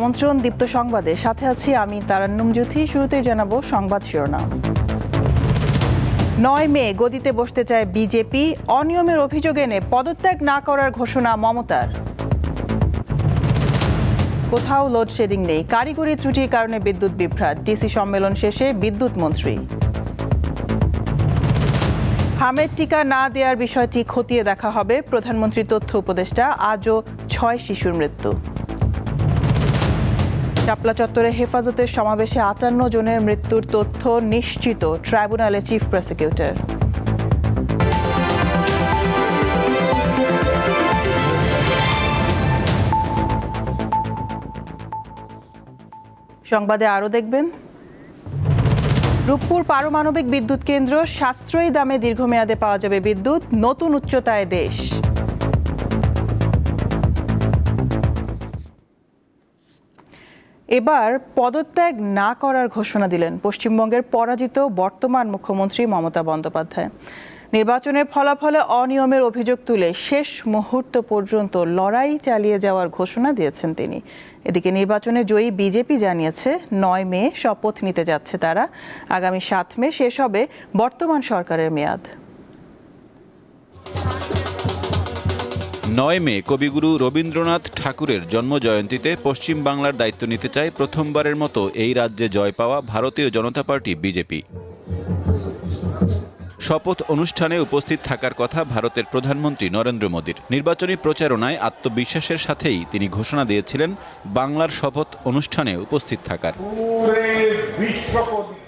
আমন্ত্রণ দীপ্ত সংবাদে, সাথে আছি আমি তারান্নুম জ্যোতি। শুরুতেই জানাবো সংবাদ শিরোনাম। ৯ মে গদিতে বসতে চায় বিজেপি, অনিয়মের অভিযোগ এনে পদত্যাগ না করার ঘোষণা মমতার। কোথাও লোডশেডিং নেই, কারিগরি ত্রুটির কারণে বিদ্যুৎ বিভ্রাট, ডিসি সম্মেলন শেষে বিদ্যুৎ মন্ত্রী। হামের টিকা না দেওয়ার বিষয়টি খতিয়ে দেখা হবে, প্রধানমন্ত্রী তথ্য উপদেষ্টা। আজও ৬ শিশুর মৃত্যু। শাপলা চত্বরে হেফাজতের সমাবেশে ৫৮ জনের মৃত্যুর তথ্য নিশ্চিত, ট্রাইব্যুনালে চিফ প্রসিকিউটর। সংবাদে আরও দেখবেন, রূপপুর পারমাণবিক বিদ্যুৎ কেন্দ্র, সাশ্রয়ী দামে দীর্ঘমেয়াদে পাওয়া যাবে বিদ্যুৎ, নতুন উচ্চতায় দেশ। এবার পদত্যাগ না করার ঘোষণা দিলেন পশ্চিমবঙ্গের পরাজিত বর্তমান মুখ্যমন্ত্রী মমতা বন্দ্যোপাধ্যায়। নির্বাচনের ফলাফলে অনিয়মের অভিযোগ তুলে শেষ মুহূর্ত পর্যন্ত লড়াই চালিয়ে যাওয়ার ঘোষণা দিয়েছেন তিনি। এদিকে নির্বাচনে জয়ী বিজেপি জানিয়েছে ৯ মে শপথ নিতে যাচ্ছে তারা। আগামী ৭ মে শেষ হবে বর্তমান সরকারের মেয়াদ। ৯ মে কবিগুরু রবীন্দ্রনাথ ঠাকুরের জন্মজয়ন্তীতে পশ্চিম বাংলার দায়িত্ব নিতে চায় প্রথমবারের মতো এই রাজ্যে জয় পাওয়া ভারতীয় জনতা পার্টি বিজেপি। শপথ অনুষ্ঠানে উপস্থিত থাকার কথা ভারতের প্রধানমন্ত্রী নরেন্দ্র মোদীর। নির্বাচনী প্রচারণায় আত্মবিশ্বাসের সাথেই তিনি ঘোষণা দিয়েছিলেন বাংলার শপথ অনুষ্ঠানে উপস্থিত থাকার।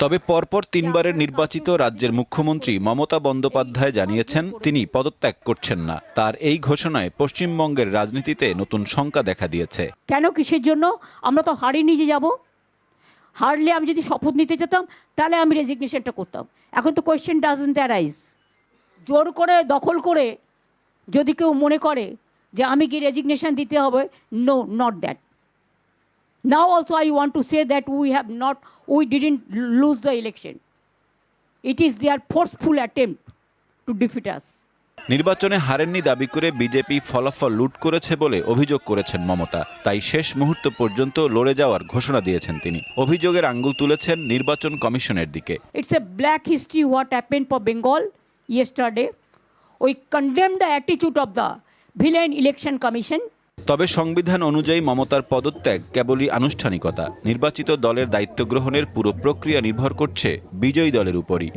তবে পরপর ৩বারের নির্বাচিত রাজ্যের মুখ্যমন্ত্রী মমতা বন্দ্যোপাধ্যায় জানিয়েছেন তিনি পদত্যাগ করছেন না। তার এই ঘোষণায় পশ্চিমবঙ্গের রাজনীতিতে নতুন শঙ্কা দেখা দিয়েছে। কেন, কিসের জন্য? আমরা তো হারিয়ে নিয়ে যাব। হারলে আমি যদি শপথ নিতে যেতাম তাহলে আমি রেজিগনেশনটা করতাম। এখন তো কোয়েশ্চেন ডাজন্ট অ্যারাইজ। জোর করে দখল করে যদি কেউ মনে করে যে আমি কি রেজিগনেশন দিতে হবে, no, not that. Now also I want to say that we didn't lose the election. It is their forceful attempt to defeat us. নির্বাচনে হারেননি দাবি করে বিজেপি ফলাফল লুট করেছে বলে অভিযোগ করেছেন মমতা। তাই শেষ মুহূর্ত পর্যন্ত লড়ে যাওয়ার ঘোষণা দিয়েছেন তিনি। অভিযোগের আঙ্গুল তুলেছেন নির্বাচন কমিশনের দিকে। It's a black history what happened for Bengal yesterday. We condemn the attitude of the villain election commission. তবে সংবিধান অনুযায়ী মমতার পদত্যাগ কেবলই আনুষ্ঠানিকতা। নির্বাচিত দলের দায়িত্ব গ্রহণের পুরো প্রক্রিয়া নির্ভর করছে বিজয়ী দলের উপরই।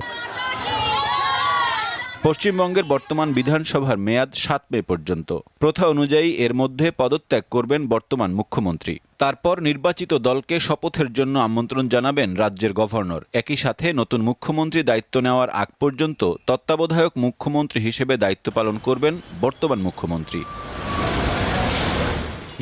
পশ্চিমবঙ্গের বর্তমান বিধানসভার মেয়াদ ৭ মে পর্যন্ত। প্রথা অনুযায়ী এর মধ্যে পদত্যাগ করবেন বর্তমান মুখ্যমন্ত্রী। তারপর নির্বাচিত দলকে শপথের জন্য আমন্ত্রণ জানাবেন রাজ্যের গভর্নর। একই সাথে নতুন মুখ্যমন্ত্রী দায়িত্ব নেওয়ার আগ পর্যন্ত তত্ত্বাবধায়ক মুখ্যমন্ত্রী হিসেবে দায়িত্ব পালন করবেন বর্তমান মুখ্যমন্ত্রী।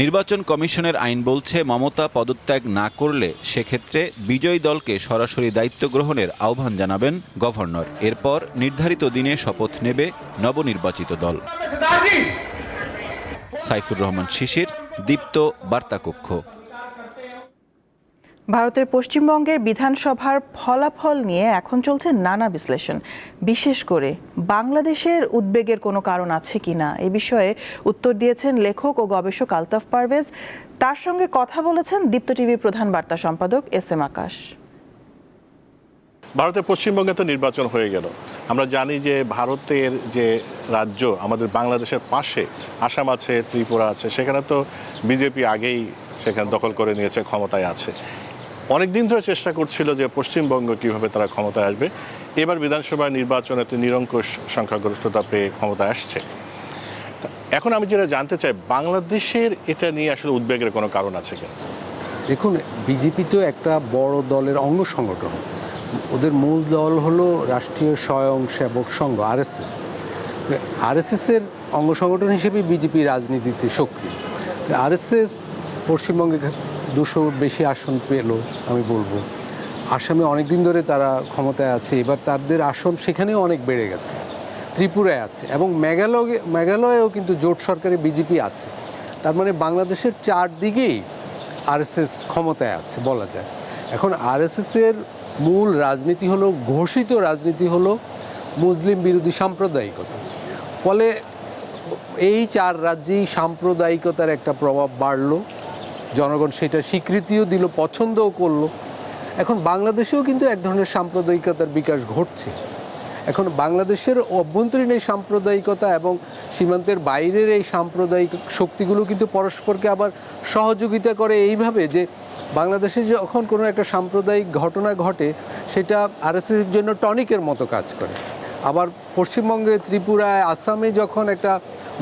নির্বাচন কমিশনের আইন বলছে মমতা পদত্যাগ না করলে সেক্ষেত্রে বিজয়ী দলকে সরাসরি দায়িত্ব গ্রহণের আহ্বান জানাবেন গভর্নর। এরপর নির্ধারিত দিনে শপথ নেবে নবনির্বাচিত দল। সাইফুর রহমান শিশির, দীপ্ত বার্তাকক্ষ। ভারতের পশ্চিমবঙ্গের বিধানসভার ফলাফল নিয়ে এখন চলছে নানা বিশ্লেষণ। বিশেষ করে বাংলাদেশের উদ্বেগের কোনো কারণ আছে কিনা এ বিষয়ে উত্তর দিয়েছেন লেখক ও গবেষক আলতাফ পারভেজ। তার সঙ্গে কথা বলেছেন দীপ্ত টিভির প্রধান বার্তা সম্পাদক SM আকাশ। ভারতের পশ্চিমবঙ্গে তো নির্বাচন হয়ে গেল। আমরা জানি যে ভারতের যে রাজ্য আমাদের বাংলাদেশের পাশে আসাম আছে, ত্রিপুরা আছে, সেখানে তো বিজেপি আগেই সেখানে দখল করে নিয়েছে, ক্ষমতায় আছে। অনেক দিন ধরে চেষ্টা করছিল যে পশ্চিমবঙ্গ কিভাবে তারা ক্ষমতায় আসবে। এবার বিধানসভা নির্বাচনে নিরঙ্কুশ সংখ্যাগরিষ্ঠতা পেয়ে ক্ষমতায় আসছে। এখন আমি যেটা জানতে চাই, বাংলাদেশের এটা নিয়ে আসলে উদ্বেগের কোনো কারণ আছে কিনা? দেখুন, বিজেপি তো একটা বড় দলের অঙ্গ সংগঠন। ওদের মূল দল হলো রাষ্ট্রীয় স্বয়ংসেবক সংঘ, RSS। RSS-এর অঙ্গ সংগঠন হিসেবে বিজেপি রাজনীতিতে সক্রিয়। RSS পশ্চিমবঙ্গে 200 বেশি আসন পেল আমি বলবো। আসামে অনেকদিন ধরে তারা ক্ষমতায় আছে, এবার তাদের আসন সেখানেও অনেক বেড়ে গেছে। ত্রিপুরায় আছে এবং মেঘালয়েও কিন্তু জোট সরকারে বিজেপি আছে। তার মানে বাংলাদেশের চারদিকেই RSS ক্ষমতায় আছে বলা যায়। এখন RSS-এর মূল রাজনীতি হলো, ঘোষিত রাজনীতি হলো মুসলিম বিরোধী সাম্প্রদায়িকতা। ফলে এই 4 রাজ্যেই সাম্প্রদায়িকতার একটা প্রভাব বাড়লো। জনগণ সেটা স্বীকৃতিও দিল, পছন্দও করলো। এখন বাংলাদেশেও কিন্তু এক ধরনের সাম্প্রদায়িকতার বিকাশ ঘটছে। এখন বাংলাদেশের অভ্যন্তরীণ এই সাম্প্রদায়িকতা এবং সীমান্তের বাইরের এই সাম্প্রদায়িক শক্তিগুলো কিন্তু পরস্পরকে আবার সহযোগিতা করে এইভাবে যে বাংলাদেশে যখন কোনো একটা সাম্প্রদায়িক ঘটনা ঘটে সেটা আরএসএসের জন্য টনিকের মতো কাজ করে। আবার পশ্চিমবঙ্গে, ত্রিপুরায়, আসামে যখন একটা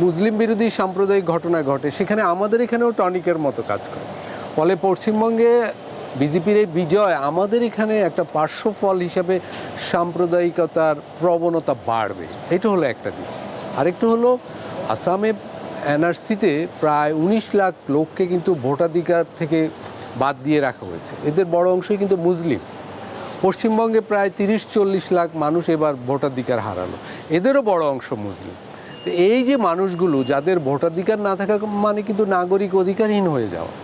মুসলিম বিরোধী সাম্প্রদায়িক ঘটনা ঘটে সেখানে আমাদের এখানেও টনিকের মতো কাজ করে। ফলে পশ্চিমবঙ্গে বিজেপির এই বিজয় আমাদের এখানে একটা পার্শ্বফল হিসাবে সাম্প্রদায়িকতার প্রবণতা বাড়বে, এটা হলো একটা দিক। আরেকটা হলো আসামে এনআরসিতে প্রায় 19 লাখ লোককে কিন্তু ভোটাধিকার থেকে বাদ দিয়ে রাখা হয়েছে, এদের বড় অংশই কিন্তু মুসলিম। পশ্চিমবঙ্গে প্রায় 30-40 লাখ মানুষ এবার ভোটাধিকার হারালো, এদেরও বড় অংশ মুসলিম। তো এই যে মানুষগুলো যাদের ভোটাধিকার না থাকা মানে কিন্তু নাগরিক অধিকারহীন হয়ে যাওয়া।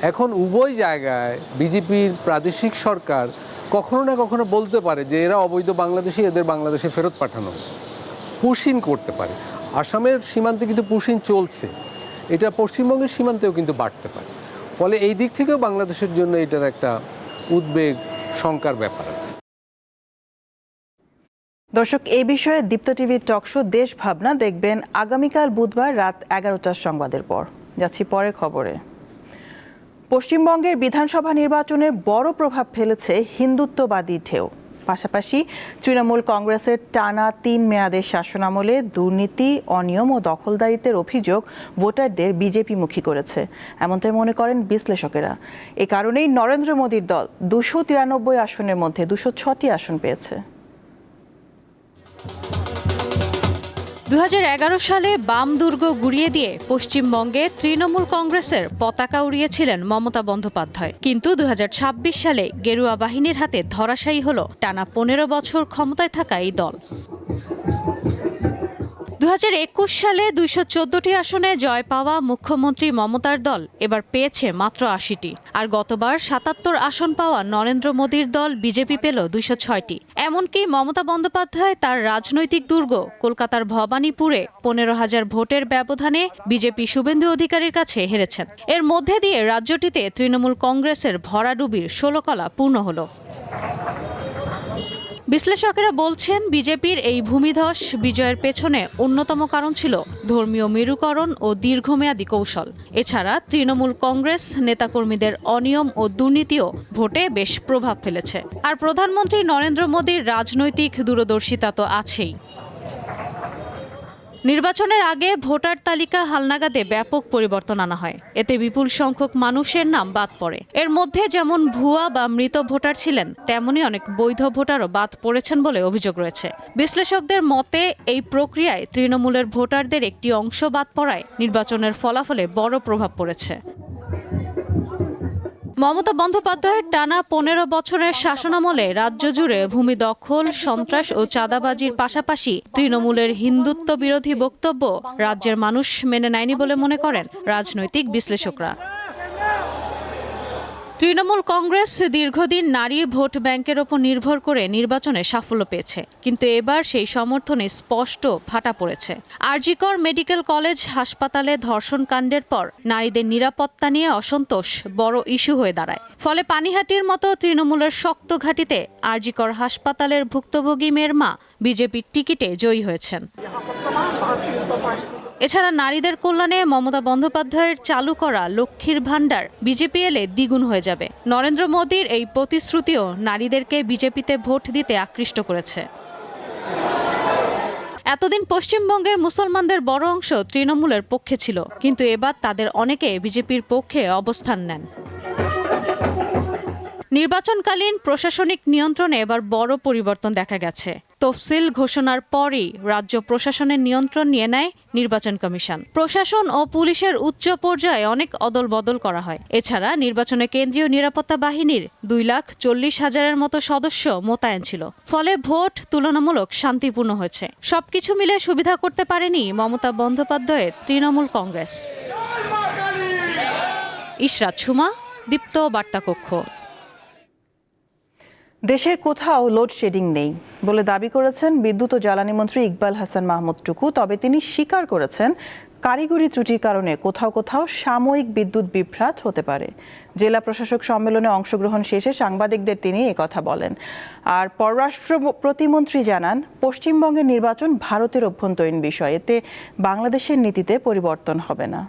এখন উভয় জায়গায় বিজেপির প্রাদেশিক সরকার কখনো না কখনো বলতে পারে যে এরা অবৈধ বাংলাদেশি, এদের বাংলাদেশে ফেরত পাঠানো, পুশিং করতে পারে। আসামের সীমান্তে কিন্তু পুশিং চলছে, এটা পশ্চিমবঙ্গের সীমান্তেও কিন্তু বাড়তে পারে। ফলে এই দিক থেকেও বাংলাদেশের জন্য এটার একটা উদ্বেগ, শঙ্কার ব্যাপার আছে। দর্শক, এই বিষয়ে দীপ্ত টিভির টকশো দেশ ভাবনা দেখবেন আগামীকাল বুধবার রাত 11টার সংবাদের পর। যাচ্ছি পরের খবরে। পশ্চিমবঙ্গের বিধানসভা নির্বাচনে বড় প্রভাব ফেলেছে হিন্দুত্ববাদী ঢেউ। পাশাপাশি তৃণমূল কংগ্রেসের টানা 3 মেয়াদের শাসনামলে দুর্নীতি, অনিয়ম ও দখলদারিত্বের অভিযোগ ভোটারদের বিজেপিমুখী করেছে, এমনটাই মনে করেন বিশ্লেষকেরা। এ কারণেই নরেন্দ্র মোদীর দল 293 আসনের মধ্যে 206টি আসন পেয়েছে। 2011 সালে বাম দুর্গ গুড়িয়ে দিয়ে পশ্চিমবঙ্গে তৃণমূল কংগ্রেসের পতাকা উড়িয়েছিলেন মমতা বন্দ্যোপাধ্যায়। কিন্তু 2026 সালে গেরুয়া বাহিনীর হাতে ধরাশায়ী হল টানা 15 বছর ক্ষমতায় থাকা এই দল। 2021 সালে 214টি আসনে জয় পাওয়া মুখ্যমন্ত্রী মমতার দল এবার পেয়েছে মাত্র 80টি। আর গতবার 77 আসন পাওয়া নরেন্দ্র মোদীর দল বিজেপি পেল 206টি। এমনকি মমতা বন্দ্যোপাধ্যায় তার রাজনৈতিক দুর্গ কলকাতার ভবানীপুরে 15,000 ভোটের ব্যবধানে বিজেপি শুভেন্দু অধিকারীর কাছে হেরেছেন। এর মধ্যে দিয়ে রাজ্যটিতে তৃণমূল কংগ্রেসের ভরাডুবির 16 কলা পূর্ণ হলো। বিশ্লেষকেরা বলছেন, বিজেপির এই ভূমিধস বিজয়ের পেছনে অন্যতম কারণ ছিল ধর্মীয় মেরুকরণ ও দীর্ঘমেয়াদী কৌশল। এছাড়া তৃণমূল কংগ্রেস নেতাকর্মীদের অনিয়ম ও দুর্নীতিও ভোটে বেশ প্রভাব ফেলেছে। আর প্রধানমন্ত্রী নরেন্দ্র মোদীর রাজনৈতিক দূরদর্শিতা তো আছেই। নির্বাচনের আগে ভোটার তালিকা হালনাগাদে ব্যাপক পরিবর্তন আনা হয়। এতে বিপুল সংখ্যক মানুষের নাম বাদ পড়ে। এর মধ্যে যেমন ভুয়া বা মৃত ভোটার ছিলেন, তেমনি অনেক বৈধ ভোটারও বাদ পড়েছেন বলে অভিযোগ রয়েছে। বিশ্লেষকদের মতে এই প্রক্রিয়ায় তৃণমূলের ভোটারদের একটি অংশ বাদ পড়ায় নির্বাচনের ফলাফলে বড় প্রভাব পড়েছে। মমতা বন্দ্যোপাধ্যায়ের টানা 15 বছরের শাসনামলে রাজ্য জুড়ে ভূমি দখল, সন্ত্রাস ও চাঁদাবাজির পাশাপাশি তৃণমূলের হিন্দুত্ব বিরোধী বক্তব্য রাজ্যের মানুষ মেনে নেয়নি বলে মনে করেন রাজনৈতিক বিশ্লেষকরা। তৃণমূল কংগ্রেস দীর্ঘদিন নারী ভোট ব্যাংকের ওপর নির্ভর করে নির্বাচনে সাফল্য পেয়েছে, কিন্তু এবার সেই সমর্থনে স্পষ্ট ভাটা পড়েছে। আরজিকর মেডিকেল কলেজ হাসপাতালে ধর্ষণ কাণ্ডের পর নারীদের নিরাপত্তা নিয়ে অসন্তোষ বড় ইস্যু হয়ে দাঁড়ায়। ফলে পানিহাটির মতো তৃণমূলের শক্ত ঘাঁটিতে আরজিকর হাসপাতালের ভুক্তভোগী মেয়ের মা বিজেপির টিকিটে জয়ী হয়েছেন। এছাড়া নারীদের কল্যাণে মমতা বন্দ্যোপাধ্যায়ের চালু করা লক্ষ্মীর ভাণ্ডার বিজেপি এলে দ্বিগুণ হয়ে যাবে। নরেন্দ্র মোদীর এই প্রতিশ্রুতিও নারীদেরকে বিজেপিতে ভোট দিতে আকৃষ্ট করেছে। এতদিন পশ্চিমবঙ্গের মুসলমানদের বড় অংশ তৃণমূলের পক্ষে ছিল, কিন্তু এবার তাদের অনেকে বিজেপির পক্ষে অবস্থান নেন। নির্বাচনকালীন প্রশাসনিক নিয়ন্ত্রণে এবার বড় পরিবর্তন দেখা গেছে। তফসিল ঘোষণার পরই রাজ্য প্রশাসনের নিয়ন্ত্রণ নিয়ে নেয় নির্বাচন কমিশন। প্রশাসন ও পুলিশের উচ্চ পর্যায়ে অনেক অদল-বদল করা হয়। এছাড়া নির্বাচনে কেন্দ্রীয় নিরাপত্তা বাহিনীর 2,40,000-এর মতো সদস্য মোতায়েন ছিল। ফলে ভোট তুলনামূলক শান্তিপূর্ণ হয়েছে। সবকিছু মিলে সুবিধা করতে পারেনি মমতা বন্দ্যোপাধ্যায়ের তৃণমূল কংগ্রেস। ইশরাত সুমা, দীপ্ত বার্তা কক্ষ। দেশের কোথাও লোডশেডিং নেই বলে দাবি করেছেন বিদ্যুৎ ও জ্বালানি মন্ত্রী ইকবাল হাসান মাহমুদ টুকু। তবে তিনি স্বীকার করেছেন কারিগরি ত্রুটির কারণে কোথাও কোথাও সাময়িক বিদ্যুৎ বিভ্রাট হতে পারে। জেলা প্রশাসক সম্মেলনে অংশগ্রহণ শেষে সাংবাদিকদের তিনি একথা বলেন। আর পররাষ্ট্র প্রতিমন্ত্রী জানান, পশ্চিমবঙ্গের নির্বাচন ভারতের অভ্যন্তরীণ বিষয়, এতে বাংলাদেশের নীতিতে পরিবর্তন হবে না।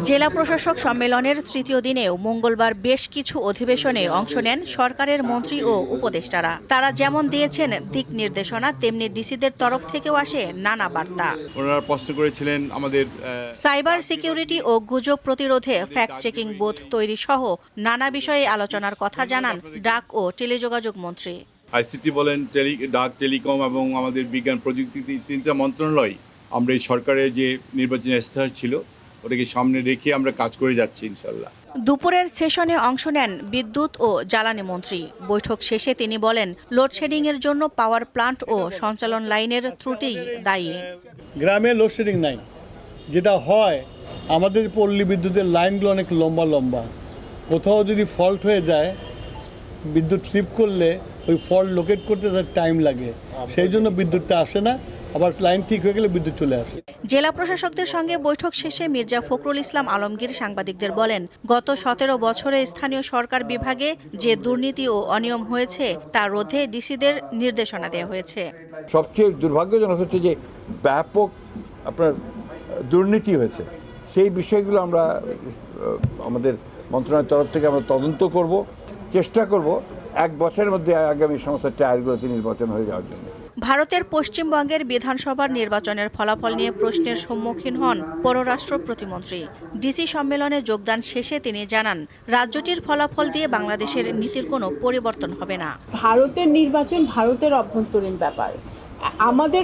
জেলা প্রশাসক সম্মেলনের তৃতীয় দিনেও মঙ্গলবার বেশ কিছু অধিবেশনে অংশ নেন সরকারের মন্ত্রী ও উপদেষ্টারা। তারা যেমন দিয়েছেন দিক নির্দেশনা, তেমনি ডিসিদের তরফ থেকেও আসে নানা বার্তা। ওনারা স্পষ্ট করেছিলেন আমাদের সাইবার সিকিউরিটি ও গুজব প্রতিরোধে ফ্যাক্ট চেকিং বোথ তৈরি সহ নানা বিষয়ে আলোচনার কথা জানান ডাক ও টেলিযোগাযোগ মন্ত্রী। আইসিটি বলেন, ডাক, টেলিকম এবং আমাদের বিজ্ঞান প্রযুক্তি, তিনটা মন্ত্রণালয় আমরা এই সরকারের যে নির্বাচনী ইস্তেহার ছিল ওটাকে সামনে রেখে আমরা কাজ করে যাচ্ছি ইনশাল্লাহ। দুপুরের সেশনে অংশ নেন বিদ্যুৎ ও জ্বালানি মন্ত্রী। বৈঠক শেষে তিনি বলেন, লোডশেডিং এর জন্য পাওয়ার প্লান্ট ও সঞ্চালন লাইনের ত্রুটি দায়ী। গ্রামে লোডশেডিং নাই, যেটা হয় আমাদের পল্লী বিদ্যুতের লাইনগুলো অনেক লম্বা লম্বা। কোথাও যদি ফল্ট হয়ে যায়, বিদ্যুৎ স্লিপ করলে ওই ফল্ট লোকেট করতে তার টাইম লাগে, সেই জন্য বিদ্যুৎটা আসে না। আবার লাইন ঠিক হয়ে গেলে বিদ্যুৎ চলে আসে। জেলা প্রশাসকদের সঙ্গে বৈঠক শেষে মির্জা ফখরুল ইসলাম আলমগীর সাংবাদিকদের বলেন, গত 17 বছরে স্থানীয় সরকার বিভাগে যে দুর্নীতি ও অনিয়ম হয়েছে তা রোধে ডিসিদের নির্দেশনা দেওয়া হয়েছে। সবচেয়ে দুর্ভাগ্যজনক হচ্ছে যে ব্যাপক আপনার দুর্নীতি হয়েছে। সেই বিষয়গুলো আমরা আমাদের মন্ত্রণালয়ের তরফ থেকে আমরা তদন্ত করব, চেষ্টা করব 1 বছরের মধ্যে আগামী সংস্থার টায়ারগুলোতে নির্বাচন হয়ে যাওয়ার জন্য। ভারতের পশ্চিমবঙ্গের বিধানসভার নির্বাচনের ফলাফল নিয়ে প্রশ্নের সম্মুখীন হন পররাষ্ট্র প্রতিমন্ত্রী। ডিসি সম্মেলনে যোগদান শেষে তিনি জানান, রাজ্যটির ফলাফল দিয়ে বাংলাদেশের নীতির কোনো পরিবর্তন হবে না। ভারতের নির্বাচন ভারতের অভ্যন্তরীণ ব্যাপার। আমাদের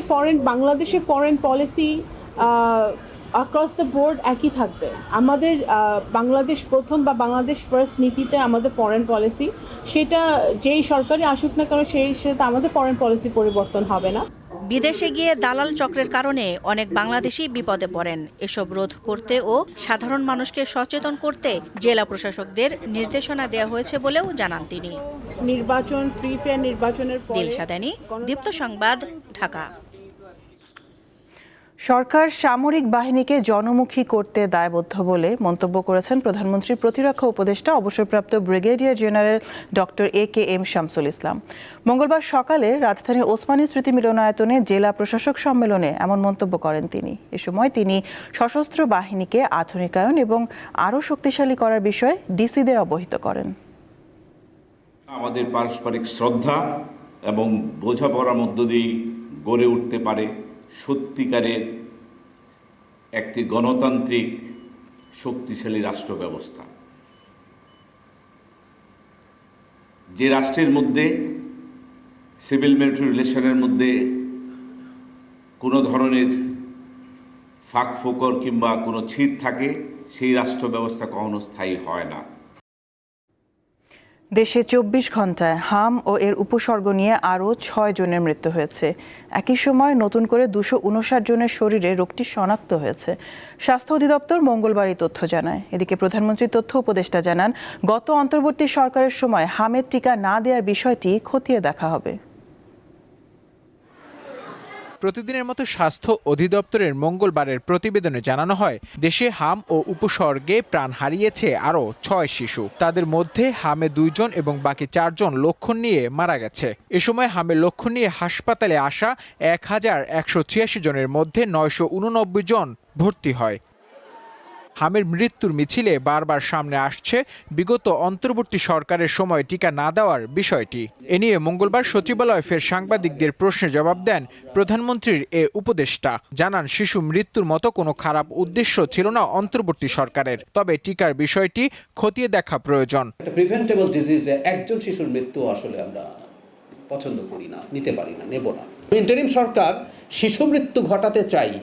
বাংলাদেশের foreign policy across the board একই থাকবে। আমাদের বাংলাদেশ প্রথম বা বাংলাদেশ ফার্স্ট নীতিতে আমাদের ফরেন পলিসি, সেটা যেই সরকারই আসুক না কেন সেই সাথে আমাদের ফরেন পলিসি পরিবর্তন হবে না। বিদেশে গিয়ে দালাল চক্রের কারণে অনেক বাংলাদেশি বিপদে পড়েন। এসব রোধ করতে ও সাধারণ মানুষকে সচেতন করতে জেলা প্রশাসকদের নির্দেশনা দেওয়া হয়েছে বলেও জানান তিনি। নির্বাচন ফ্রি ফেয়ার নির্বাচনের পরে। দিলশা দানি, দীপ্ত সংবাদ, ঢাকা। সরকার সামরিক বাহিনীকে জনমুখী করতে দায়বদ্ধ বলে মন্তব্য করেছেন প্রধানমন্ত্রীর প্রতিরক্ষা উপদেষ্টা অবসরপ্রাপ্ত brigadier general doctor AKM Shamsul Islam. মঙ্গলবার সকালে রাজধানীর ওসমানী স্মৃতি মিলনায়তনে জেলা প্রশাসক সম্মেলনে এমন মন্তব্য করেন তিনি। এ সময় তিনি সশস্ত্র বাহিনীকে আধুনিকায়ন এবং আরও শক্তিশালী করার বিষয়ে ডিসিদের অবহিত করেন। আমাদের পারস্পরিক শ্রদ্ধা এবং বোঝাপড়ার মধ্য দিয়ে গড়ে উঠতে পারে সত্যিকারের একটি গণতান্ত্রিক শক্তিশালী রাষ্ট্র ব্যবস্থা, যে রাষ্ট্রের মধ্যে সিভিল মিলিটারি রিলেশনের মধ্যে কোনো ধরনের ফাঁক ফোকর কিংবা কোনো ছিট থাকে, সেই রাষ্ট্র ব্যবস্থা কখনো স্থায়ী হয় না। দেশে 24 ঘন্টায় হাম ও এর উপসর্গ নিয়ে আরও 6 জনের মৃত্যু হয়েছে। একই সময় নতুন করে 259 জনের শরীরে রোগটি শনাক্ত হয়েছে। স্বাস্থ্য অধিদপ্তর মঙ্গলবার এই তথ্য জানায়। এদিকে প্রধানমন্ত্রীর তথ্য উপদেষ্টা জানান, গত অন্তর্বর্তী সরকারের সময় হামের টিকা না দেওয়ার বিষয়টি খতিয়ে দেখা হবে। প্রতিদিনের মতো স্বাস্থ্য অধিদপ্তরের মঙ্গলবারের প্রতিবেদনে জানানো হয়, দেশে হাম ও উপসর্গে প্রাণ হারিয়েছে আরও 6 শিশু। তাদের মধ্যে হামে 2 জন এবং বাকি 4 জন লক্ষণ নিয়ে মারা গেছে। এ সময় হামের লক্ষণ নিয়ে হাসপাতালে আসা 1186 জনের মধ্যে 989 জন ভর্তি হয়। হামের মৃত্যুর মিছিলে বারবার সামনে আসছে বিগত অন্তর্বর্তী সরকারের সময় টিকা না দেওয়ার বিষয়টি। এ নিয়ে মঙ্গলবার সচিবালয়ে ফের সাংবাদিকদের প্রশ্নের জবাব দেন প্রধানমন্ত্রীর এ উপদেষ্টা। জানান, শিশু মৃত্যুর মতো কোনো খারাপ উদ্দেশ্য ছিল না অন্তর্বর্তী সরকারের, তবে টিকার বিষয়টি খতিয়ে দেখা প্রয়োজন। প্রিভেন্টেবল ডিজিজে একজন শিশুর মৃত্যু আসলে আমরা পছন্দ করি না, নিতে পারি না, নেব না। ইন্টারিম সরকার শিশু মৃত্যু ঘটাতে চাই,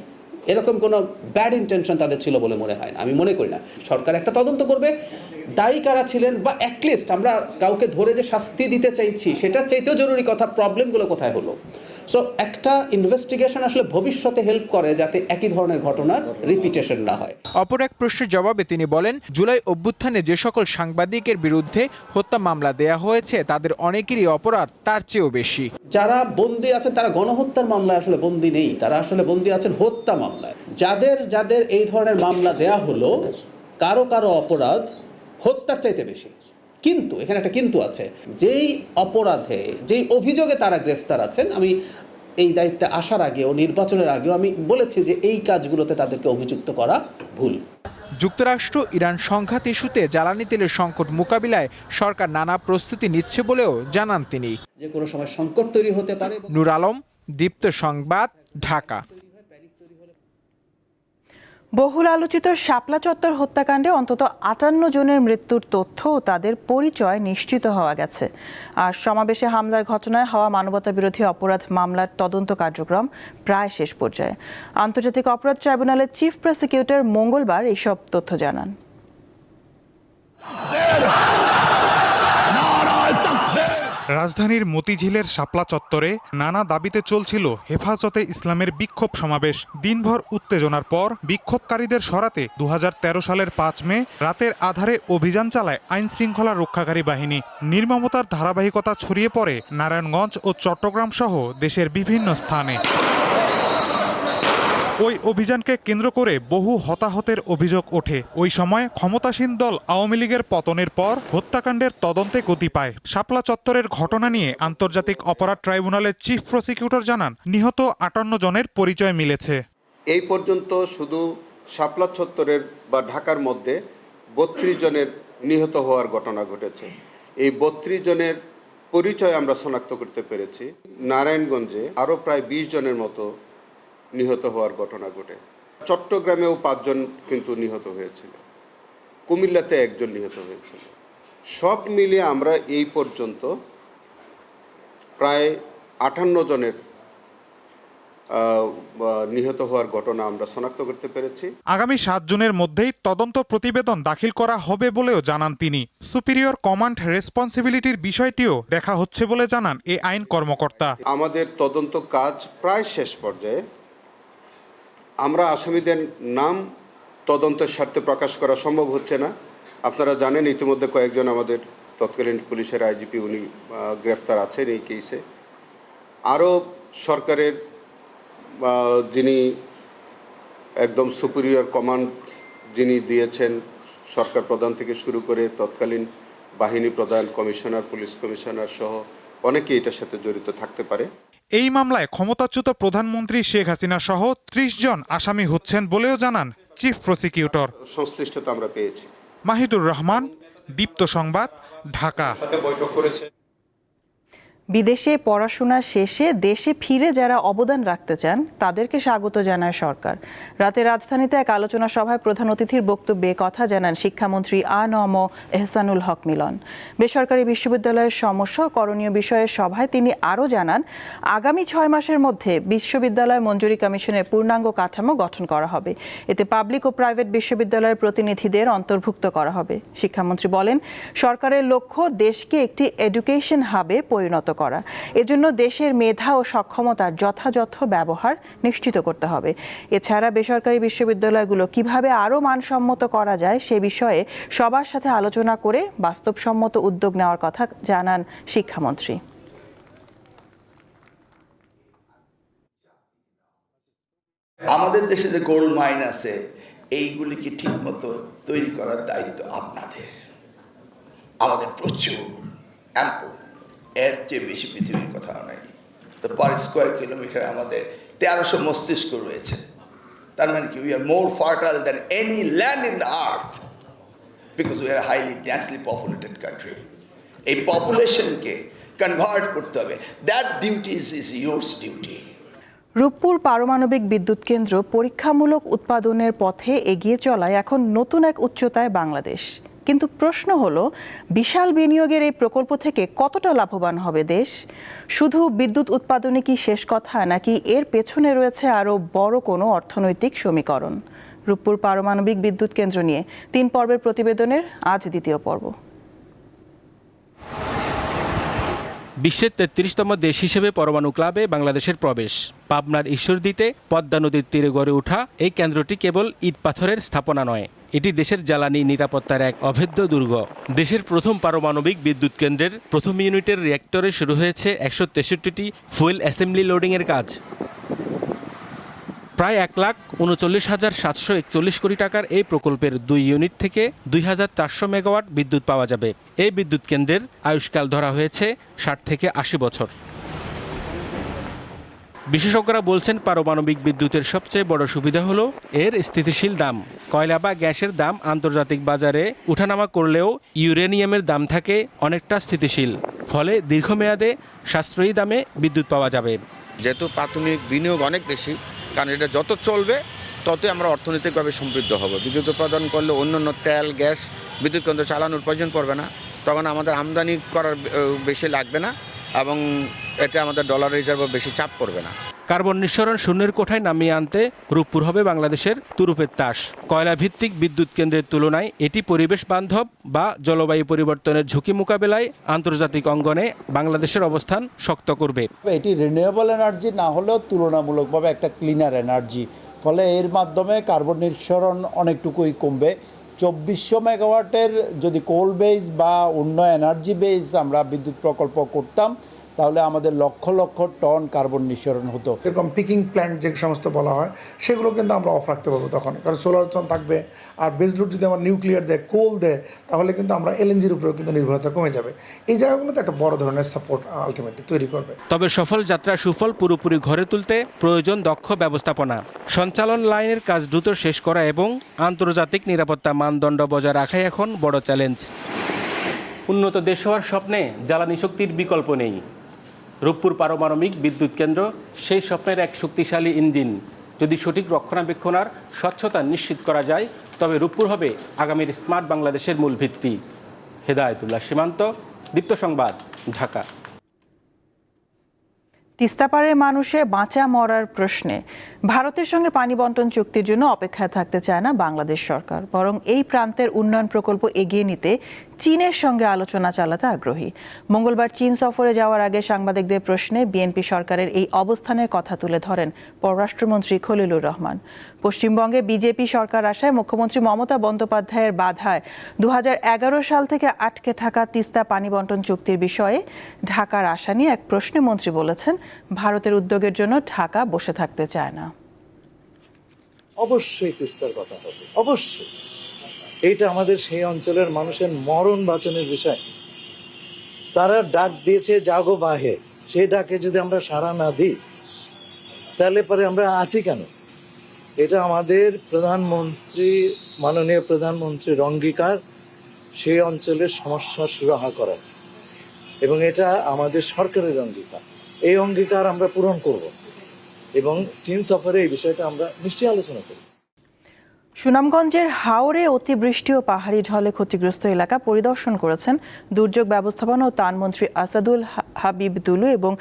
এরকম কোনো ব্যাড ইন্টেনশন তাদের ছিল বলে মনে হয় না, আমি মনে করি না। সরকার একটা তদন্ত করবে, দায়ী কারা ছিলেন, বা অ্যাটলিস্ট আমরা কাউকে ধরে যে শাস্তি দিতে চাইছি সেটার চাইতেও জরুরি কথা প্রবলেমগুলো কোথায় হলো। সো একটা ইনভেস্টিগেশন আসলে ভবিষ্যতে হেল্প করে যাতে একই ধরনের ঘটনার রিপিটেশন না হয়। অপর এক প্রশ্নের জবাবে তিনি বলেন, জুলাই অভ্যুত্থানে যে সকল সাংবাদিকের বিরুদ্ধে হত্যা মামলা দেয়া হয়েছে তাদের অনেকেরই অপরাধ তার চেয়েও বেশি। যারা বন্দী আছেন তারা গণহত্যার মামলায় আসলে বন্দী নেই, তারা আসলে বন্দী আছেন হত্যা মামলায়। যাদের এই ধরনের মামলা দেয়া হলো কারো কারো অপরাধ হত্যার চাইতে বেশি। কিন্তু এখানে একটা কিন্তু আছে, যেই অপরাধে যেই অভিযোগে তারা গ্রেফতার আছেন, আমি এই দায়িত্বে আসার আগেও নির্বাচনের আগেও আমি বলেছি যে এই কাজগুলোতে তাদেরকে অভিযুক্ত করা ভুল। যুক্তরাষ্ট্র ইরান সংঘাত ইস্যুতে জ্বালানি তেলের সংকট মোকাবিলায় সরকার নানা প্রস্তুতি নিচ্ছে বলেও জানান তিনি। যে কোনো সময় সংকট তৈরি হতে পারে। নূর আলম, দীপ্ত সংবাদ, ঢাকা। বহুল আলোচিত শাপলা চত্বর হত্যাকাণ্ডে অন্তত ৫৮ জনের মৃত্যুর তথ্য ও তাদের পরিচয় নিশ্চিত হওয়া গেছে। আর সমাবেশে হামলার ঘটনায় হওয়া মানবতাবিরোধী অপরাধ মামলার তদন্ত কার্যক্রম প্রায় শেষ পর্যায়ে। আন্তর্জাতিক অপরাধ ট্রাইব্যুনালের চিফ প্রসিকিউটর মঙ্গলবার এইসব তথ্য জানান। রাজধানীর মতিঝিলের শাপলা চত্বরে নানা দাবিতে চলছিল হেফাজতে ইসলামের বিক্ষোভ সমাবেশ। দিনভর উত্তেজনার পর বিক্ষোভকারীদের সরাতে ২০১৩ সালের ৫ মে রাতের আধারে অভিযান চালায় আইন শৃঙ্খলা রক্ষাকারী বাহিনী। নির্মমতার ধারাবাহিকতা ছড়িয়ে পড়ে নারায়ণগঞ্জ ও চট্টগ্রাম সহ দেশের বিভিন্ন স্থানে। ওই অভিযানকে কেন্দ্র করে বহু হতাহতের অভিযোগ ওঠে। ওই সময় ক্ষমতাসীন দল আওয়ামী লীগের পতনের পর হত্যাকাণ্ডের তদন্তে গতি পায়। শাপলা চত্বরের ঘটনা নিয়ে আন্তর্জাতিক অপরাধ ট্রাইব্যুনালের চিফ প্রসিকিউটর জানান, নিহত ৫৮ জনের পরিচয় মিলেছে। এই পর্যন্ত শুধু শাপলা চত্বরের বা ঢাকার মধ্যে ৩২ জনের নিহত হওয়ার ঘটনা ঘটেছে। এই ৩২ জনের পরিচয় আমরা শনাক্ত করতে পেরেছি। নারায়ণগঞ্জে আরও প্রায় ২০ জনের মতো নিহত হওয়ার ঘটনা ঘটে। চট্টগ্রামেও ৫ জন কিন্তু নিহত হয়েছিল, কুমিল্লাতে ১ জন নিহত হয়েছিল। সব মিলিয়ে আমরা এই পর্যন্ত প্রায় ৫৮ জনের নিহত হওয়ার ঘটনা আমরা শনাক্ত করতে পেরেছি। আগামী ৭ জুনের মধ্যেই তদন্ত প্রতিবেদন দাখিল করা হবে বলেও জানান তিনি। সুপিরিয়র কমান্ড রেসপন্সিবিলিটির বিষয়টিও দেখা হচ্ছে বলে জানান এই আইন কর্মকর্তা। আমাদের তদন্ত কাজ প্রায় শেষ পর্যায়ে। আমরা আসামিদের নাম তদন্তের স্বার্থে প্রকাশ করা সম্ভব হচ্ছে না। আপনারা জানেন ইতিমধ্যে কয়েকজন আমাদের তৎকালীন পুলিশের আইজিপি উনি গ্রেফতার আছেন এই কেসে। আরও সরকারের যিনি একদম সুপিরিয়র কমান্ড যিনি দিয়েছেন, সরকার প্রধান থেকে শুরু করে তৎকালীন বাহিনী প্রধান, কমিশনার, পুলিশ কমিশনার সহ অনেকেই এটার সাথে জড়িত থাকতে পারে। এই মামলায় ক্ষমতাচ্যুত প্রধানমন্ত্রী শেখ হাসিনা সহ ৩০ জন আসামি হচ্ছেন বলেও জানান চিফ প্রসিকিউটর। সংশ্লিষ্টতা আমরা পেয়েছি। মাহিদুর রহমান, দীপ্ত সংবাদ, ঢাকা। বিদেশে পড়াশোনা শেষে দেশে ফিরে যারা অবদান রাখতে চান তাদেরকে স্বাগত জানায় সরকার। রাতে রাজধানীতে এক আলোচনা সভায় প্রধান অতিথির বক্তব্যে কথা জানান শিক্ষামন্ত্রী আ.ন.ম এহসানুল হক মিলন। বেসরকারি বিশ্ববিদ্যালয়ের সমস্যা ও করণীয় বিষয়ে সভায় তিনি আরও জানান, আগামী ৬ মাসের মধ্যে বিশ্ববিদ্যালয় মঞ্জুরি কমিশনের পূর্ণাঙ্গ কাঠামো গঠন করা হবে। এতে পাবলিক ও প্রাইভেট বিশ্ববিদ্যালয়ের প্রতিনিধিদের অন্তর্ভুক্ত করা হবে। শিক্ষামন্ত্রী বলেন, সরকারের লক্ষ্য দেশকে একটি এডুকেশন হাবে পরিণত করা। এজন্য দেশের মেধা ও সক্ষমতার যথাযথ ব্যবহার নিশ্চিত করতে হবে। এছাড়া বেসরকারি বিশ্ববিদ্যালয়গুলো কিভাবে আরও মানসম্মত করা যায় সে বিষয়ে সবার সাথে আলোচনা করে বাস্তবসম্মত উদ্যোগ নেওয়ার কথা জানান শিক্ষামন্ত্রী। আমাদের দেশে যে গোল্ড মাইন আছে এইগুলিকে ঠিকমতো তৈরি করার দায়িত্ব আপনাদের। আমাদের প্রচুর অ্যাম্পল, এর চেয়ে বেশি পৃথিবীর কথা নাই। তো পার স্কোয়ার কিলোমিটার আমাদের 1300 মস্তিষ্ক রয়েছে। তার মানে কি, we are more fertile than any land in the earth because we are highly densely populated country. এই পপুলেশনকে কনভার্ট করতে হবে। That duty is yours duty. Rooppur পারমাণবিক বিদ্যুৎ কেন্দ্র পরীক্ষামূলক উৎপাদনের পথে এগিয়ে চলায় এখন নতুন এক উচ্চতায় বাংলাদেশ। কিন্তু প্রশ্ন হলো, বিশাল বিনিয়োগের এই প্রকল্প থেকে কতটা লাভবান হবে দেশ? শুধু বিদ্যুৎ উৎপাদনে কি শেষ কথা, নাকি এর পেছনে রয়েছে আরও বড় কোনো অর্থনৈতিক সমীকরণ? রূপপুর পারমাণবিক বিদ্যুৎ কেন্দ্র নিয়ে 3 পর্বের প্রতিবেদনের আজ দ্বিতীয় পর্ব। বিশ্বের 33তম দেশ হিসেবে পরমাণু ক্লাবে বাংলাদেশের প্রবেশ। পাবনার ঈশ্বরদীতে পদ্মা নদীর তীরে গড়ে ওঠা এই কেন্দ্রটি কেবল ইট পাথরের স্থাপনা নয়, এটি দেশের জ্বালানি নিরাপত্তার এক অভেদ্য দুর্গ। দেশের প্রথম পারমাণবিক বিদ্যুৎ কেন্দ্রের প্রথম ইউনিটের রিঅ্যাক্টরে শুরু হয়েছে 163টি ফুয়েল অ্যাসেম্বলি লোডিংয়ের কাজ। প্রায় 1,39,741 কোটি টাকার এই প্রকল্পের 2 ইউনিট থেকে 2,400 মেগাওয়াট বিদ্যুৎ পাওয়া যাবে। এই বিদ্যুৎ কেন্দ্রের আয়ুষ্কাল ধরা হয়েছে 60 থেকে 80 বছর। বিশেষজ্ঞরা বলছেন, পারমাণবিক বিদ্যুতের সবচেয়ে বড় সুবিধা হলো এর স্থিতিশীল দাম। কয়লা বা গ্যাসের দাম আন্তর্জাতিক বাজারে উঠানামা করলেও ইউরেনিয়ামের দাম থাকে অনেকটা স্থিতিশীল, ফলে দীর্ঘমেয়াদে সাশ্রয়ী দামে বিদ্যুৎ পাওয়া যাবে। যেহেতু প্রাথমিক বিনিয়োগ অনেক বেশি, কারণ এটা যত চলবে ততই আমরা অর্থনৈতিকভাবে সমৃদ্ধ হব। বিদ্যুৎ উৎপাদন করলে অন্যান্য তেল, গ্যাস, বিদ্যুৎ কেন্দ্র চালানোর প্রয়োজন পড়বে না, তখন আমাদের আমদানি করার বেশি লাগবে না এবং এতে আমাদের ডলার রিজার্ভও বেশি চাপ পড়বে না। কার্বন নিঃসরণ শূন্যের কোঠায় নামিয়ে আনতে রূপপুর হবে বাংলাদেশের তুরুপের তাস। কয়লা ভিত্তিক বিদ্যুৎ কেন্দ্রের তুলনায় এটি পরিবেশ বান্ধব বা জলবায়ু পরিবর্তনের ঝুঁকি মোকাবেলায় আন্তর্জাতিক অঙ্গনে বাংলাদেশের অবস্থান শক্ত করবে। এটি রিনিউয়েবল এনার্জি না হলেও তুলনামূলকভাবে একটা ক্লিনার এনার্জি, ফলে এর মাধ্যমে কার্বন নিঃসরণ অনেকটুকুই কমবে। 2400 মেগাওয়াটের যদি কোল বেস বা অন্য এনার্জি বেস আমরা বিদ্যুৎ প্রকল্প করতাম, তাহলে আমাদের লক্ষ লক্ষ টন কার্বন নিঃসরণ হতো। এরকম পিকিং প্ল্যান্ট যে সমস্ত বলা হয় সেগুলো কিন্তু আমরা অফ রাখতে পারবো তখন, কারণ সোলার থাকবে। আর বেস লোড যদি আমার নিউক্লিয়ার দেয়, কোল দেয়, তাহলে কিন্তু আমরা এলএনজির উপরেও কিন্তু নির্ভরতা কমে যাবে। এই জায়গাগুলোতে একটা বড় ধরনের সাপোর্ট আলটিমেটলি তৈরি করবে। তবে সফল যাত্রা সুফল পুরোপুরি ঘরে তুলতে প্রয়োজন দক্ষ ব্যবস্থাপনা, সঞ্চালন লাইনের কাজ দ্রুত শেষ করা এবং আন্তর্জাতিক নিরাপত্তা মানদণ্ড বজায় রাখাই এখন বড় চ্যালেঞ্জ। উন্নত দেশ হওয়ার স্বপ্নে জ্বালানি শক্তির বিকল্প নেই। রূপপুর পারমাণবিক বিদ্যুৎ কেন্দ্র সেই স্বপ্নের এক শক্তিশালী ইঞ্জিন। যদি সঠিক রক্ষণাবেক্ষণ আর স্বচ্ছতা নিশ্চিত করা যায়, তবে রূপপুর হবে আগামীর স্মার্ট বাংলাদেশের মূল ভিত্তি। হেদায়েতুল্লাহ সীমান্ত, দীপ্ত সংবাদ, ঢাকা। তিস্তাপাড়ের মানুষের বাঁচা মরার প্রশ্নে ভারতের সঙ্গে পানি বণ্টন চুক্তির জন্য অপেক্ষায় থাকতে চায় না বাংলাদেশ সরকার, বরং এই প্রান্তের উন্নয়ন প্রকল্প এগিয়ে নিতে চীনের সঙ্গে আলোচনা চালাতে আগ্রহী। মঙ্গলবার চীন সফরে যাওয়ার আগে সাংবাদিকদের প্রশ্নে বিএনপি সরকারের এই অবস্থানের কথা তুলে ধরেন পররাষ্ট্রমন্ত্রী খলিলুর রহমান। পশ্চিমবঙ্গে বিজেপি সরকার আসায় মুখ্যমন্ত্রী মমতা বন্দ্যোপাধ্যায়ের বাধায় 2011 সাল থেকে আটকে থাকা তিস্তা পানি বণ্টন চুক্তির বিষয়ে ঢাকার আশা নিয়ে এক প্রশ্নে মন্ত্রী বলেছেন, ভারতের উদ্যোগের জন্য ঢাকা বসে থাকতে চায় না। অবশ্যই তিস্তার কথা হবে, অবশ্যই। এইটা আমাদের সেই অঞ্চলের মানুষের মরণ বাঁচানোর বিষয়। তারা ডাক দিয়েছে জাগো বাহে, সেই ডাকে যদি আমরা সাড়া না দিই তাহলে পরে আমরা আছি কেন? এটা আমাদের প্রধানমন্ত্রী, মাননীয় প্রধানমন্ত্রীর অঙ্গীকার সেই অঞ্চলের সমস্যা সুরাহা করা, এবং এটা আমাদের সরকারের অঙ্গীকার। এই অঙ্গীকার আমরা পূরণ করব এবং চীন সফরে এই বিষয়টা আমরা নিশ্চয়ই আলোচনা করব। সুনামগঞ্জের হাওরে অতিবৃষ্টি ও পাহাড়ি ঢলে ক্ষতিগ্রস্ত এলাকা পরিদর্শন করেছেন দুর্যোগ ব্যবস্থাপনা ও ত্রাণমন্ত্রী আসাদুল হাবিব দুলু এবং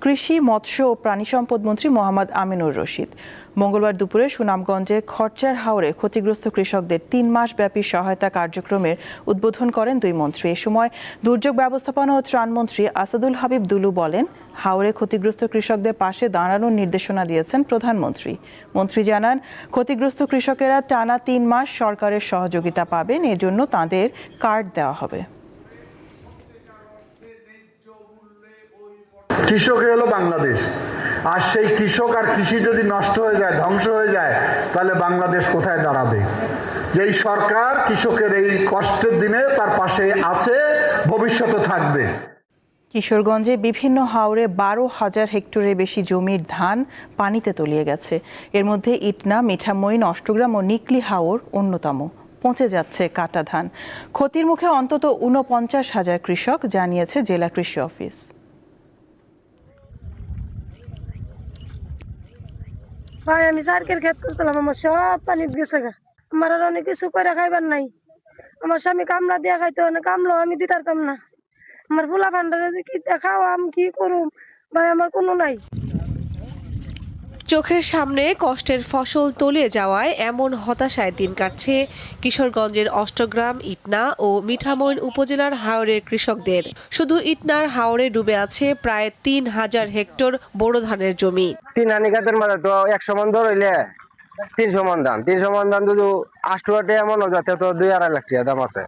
কৃষি, মৎস্য ও প্রাণী সম্পদ মন্ত্রী মোহাম্মদ আমিনুর রশিদ। মঙ্গলবার দুপুরে সুনামগঞ্জের খরচার হাওরে ক্ষতিগ্রস্ত কৃষকদের 3 মাস ব্যাপী সহায়তা কার্যক্রমের উদ্বোধন করেন দুই মন্ত্রী। এ সময় দুর্যোগ ব্যবস্থাপনা ও ত্রাণমন্ত্রী আসাদুল হাবিব দুলু বলেন, হাওরে ক্ষতিগ্রস্ত কৃষকদের পাশে দাঁড়ানোর নির্দেশনা দিয়েছেন প্রধানমন্ত্রী। মন্ত্রী জানান, ক্ষতিগ্রস্ত কৃষকেরা টানা 3 মাস সরকারের সহযোগিতা পাবেন, এজন্য তাদের কার্ড দেওয়া হবে। কৃষক হলো বাংলাদেশ, আর সেই কৃষক আর কৃষি যদি নষ্ট হয়ে যায়, ধ্বংস হয়ে যায়, তাহলে বাংলাদেশ কোথায় দাঁড়াবে? যেই সরকার কৃষকের এই কষ্টের দিনে তার পাশে আছে, ভবিষ্যতে থাকবে। কিশোরগঞ্জে বিভিন্ন হাওরে 12,000 হেক্টরের বেশি জমির ধান পানিতে তলিয়ে গেছে। এর মধ্যে ইটনা, মিঠামইন, অষ্টগ্রাম ও নিকলি হাওর অন্যতম। পচে যাচ্ছে কাটা ধান। ক্ষতির মুখে অন্তত 49,000 কৃষক, জানিয়েছে জেলা কৃষি অফিস। ভাই, আমি সার্কের ক্ষেত করছিলাম, আমার সব পানি গেছে গা। আমার আর অনেক কিছু করে খাইবার নাই। আমার স্বামী কামলা দিয়া খাইতো, অনেক কামলাও আমি দিতে পারতাম না। আমার ফুলা ভান্ডারে যে কি দেখাও, আমি কি করুম ভাই, আমার কোনো নাই। চোখের সামনে কষ্টের ফসল তলিয়ে যাওয়ায় এমন হতাশায় দিন কাটছে কিশোরগঞ্জের অষ্টগ্রাম, ইটনা ও মিঠামইন উপজেলার হাওরের কৃষকদের। শুধু ইটনার হাওরে ডুবে আছে প্রায় ৩,০০০ হেক্টর বোরো ধানের জমি। 3 হানিকাতের মাঝে তো 100 মন ধরইলে 300 মন ধান, 300 মন ধান যদি 8 এমন যাতে তো 2-2.5 লাখ টাকা দাম আছে।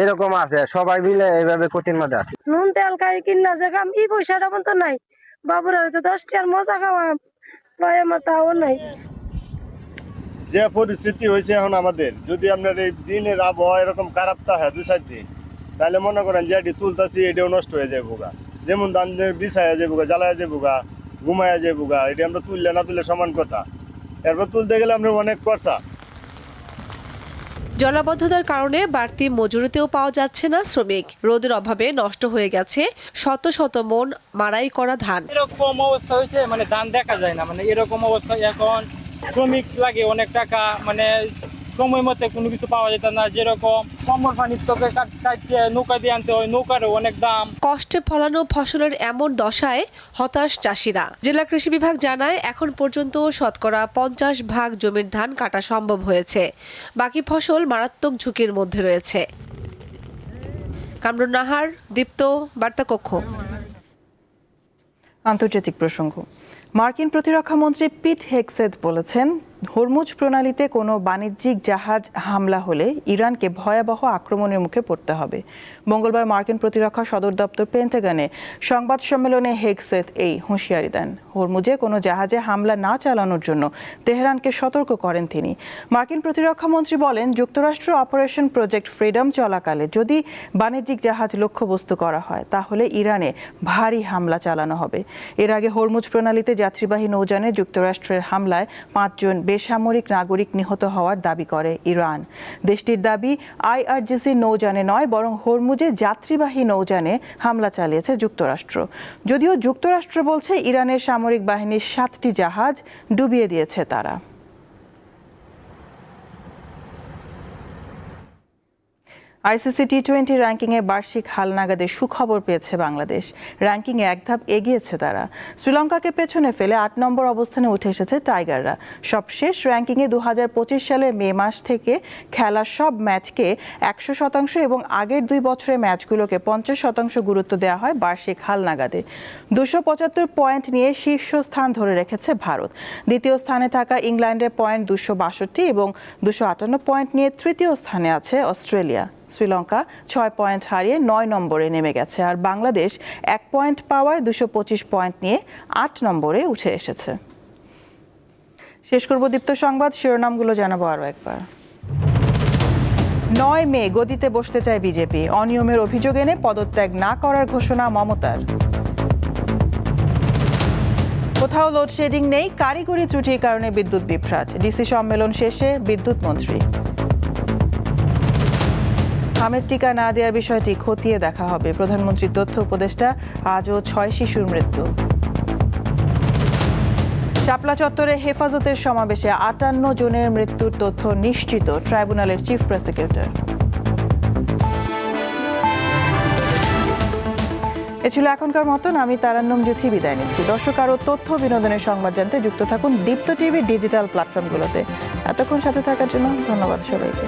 এরকম আছে, সবাই মিলে এইভাবে কঠিন মাঝে আছে। নুন তেল খাই কিনা যে কাম ই পয়সাটা তো নাই, বাবুর আর তো 10 টাকার মজা খাওয়া প্রায় আমার তাও নাই। যে পরিস্থিতি হয়েছে এখন আমাদের, যদি আপনার এই দিনের আবহাওয়া এরকম খারাপ থাকে 2-4 দিন, তাহলে মনে করেন যে এটি তুলতাছি এটাও নষ্ট হয়ে যায় বোগা। যেমন ধান বিছায়া যায় বোগা, জ্বালায়া যায় বোগা, ঘুমায়া যায় বোগা, এটি আমরা তুললে না তুললে সমান কথা। এরপর তুলতে গেলে আমরা অনেক খরচা। জলাবদ্ধতার কারণে বাড়তি মজুরিতেও পাওয়া যাচ্ছে না শ্রমিক। রোদের অভাবে নষ্ট হয়ে গেছে শত শত মন মাড়াই করা ধান। এরকম অবস্থা হয়েছে, মানে ধান দেখা যায় না, মানে এরকম অবস্থা। এখন শ্রমিক লাগে অনেক টাকা, মানে সময় মতো কোনো কিছু পাওয়া যেত না। যেরকম কমর পানির তোকে কাটতে নৌকা দিয়ে আনতে হয়, নৌকারও অনেক দাম। কষ্টে ফলানো ফসলের এমন দশায় হতাশ চাষিরা। জেলা কৃষি বিভাগ জানায় এখন পর্যন্ত শতকরা 50 ভাগ জমির ধান কাটা সম্ভব হয়েছে। বাকি ফসল মারাত্মক ঝুঁকির মধ্যে রয়েছে। কামরুন নাহার, দীপ্ত, বার্তা কক্ষ। আন্তর্জাতিক প্রসঙ্গ। মার্কিন প্রতিরক্ষা মন্ত্রী পিট হেগসেথ বলেছেন, হরমুজ প্রণালীতে কোনো বাণিজ্যিক জাহাজ হামলা হলে ইরানকে ভয়াবহ আক্রমণের মুখে পড়তে হবে। মঙ্গলবার মার্কিন প্রতিরক্ষা সদর দপ্তর পেন্টাগনে সংবাদ সম্মেলনে হেগসেথ এই হুঁশিয়ারি দেন। হরমুজে কোনো জাহাজে হামলা না চালানোর জন্য তেহরানকে সতর্ক করেন তিনি। মার্কিন প্রতিরক্ষা মন্ত্রী বলেন, যুক্তরাষ্ট্র অপারেশন প্রজেক্ট ফ্রিডম চলাকালে যদি বাণিজ্যিক জাহাজ লক্ষ্যবস্তু করা হয় তাহলে ইরানে ভারী হামলা চালানো হবে। এর আগে হরমুজ প্রণালীতে যাত্রীবাহী নৌযানে যুক্তরাষ্ট্রের হামলায় 5 জন বেসামরিক নাগরিক নিহত হওয়ার দাবি করে ইরান। দেশটির দাবি, IRGC নৌযানে নয় বরং হরমুজে যাত্রীবাহী নৌযানে হামলা চালিয়েছে যুক্তরাষ্ট্র। যদিও যুক্তরাষ্ট্র বলছে ইরানের সামরিক বাহিনীর 7টি জাহাজ ডুবিয়ে দিয়েছে তারা। ICC T20 র্যাঙ্কিংয়ে বার্ষিক হালনাগাদে সুখবর পেয়েছে বাংলাদেশ। র্যাঙ্কিংয়ে এক ধাপ এগিয়েছে তারা। শ্রীলঙ্কাকে পেছনে ফেলে 8 নম্বর অবস্থানে উঠে এসেছে টাইগাররা। সবশেষ র্যাঙ্কিংয়ে 2025 সালের মে মাস থেকে খেলা সব ম্যাচকে 100% এবং আগের 2 বছরের ম্যাচগুলোকে 50% গুরুত্ব দেওয়া হয় বার্ষিক হালনাগাদে। 275 পয়েন্ট নিয়ে শীর্ষ স্থান ধরে রেখেছে ভারত। দ্বিতীয় স্থানে থাকা ইংল্যান্ডের পয়েন্ট 262 এবং 258 পয়েন্ট নিয়ে তৃতীয় স্থানে আছে অস্ট্রেলিয়া। শ্রীলঙ্কা 6 পয়েন্ট হারিয়ে 9 নম্বরে নেমে গেছে, আর বাংলাদেশ 1 পয়েন্ট পাওয়ায় 225 পয়েন্ট নিয়ে 8 নম্বরে উঠে এসেছে। শেষ করব দীপ্ত সংবাদ, শিরোনামগুলো জানাবো আরও একবার। 9 মে গদিতে বসতে চায় বিজেপি, অনিয়মের অভিযোগ এনে পদত্যাগ না করার ঘোষণা মমতার। কোথাও লোডশেডিং নেই, কারিগরি ত্রুটির কারণে বিদ্যুৎ বিভ্রাট, ডিসি সম্মেলন শেষে বিদ্যুৎ মন্ত্রী। হামের টিকা না দেওয়ার বিষয়টি খতিয়ে দেখা হবে, প্রধানমন্ত্রীর তথ্য উপদেষ্টা। আজও 6 শিশুর মৃত্যু। শাপলা চত্বরে হেফাজতের সমাবেশে 58 জনের মৃত্যুর তথ্য নিশ্চিত, ট্রাইব্যুনালের চিফ প্রসিকিউটর। এ ছিল এখনকার মতন। আমি তারান্নম জ্যোতি বিদায় নিচ্ছি। দর্শক, আরও তথ্য বিনোদনের সংবাদ জানতে যুক্ত থাকুন দীপ্ত টিভি ডিজিটাল প্ল্যাটফর্মগুলোতে। এতক্ষণ সাথে থাকার জন্য ধন্যবাদ সবাইকে।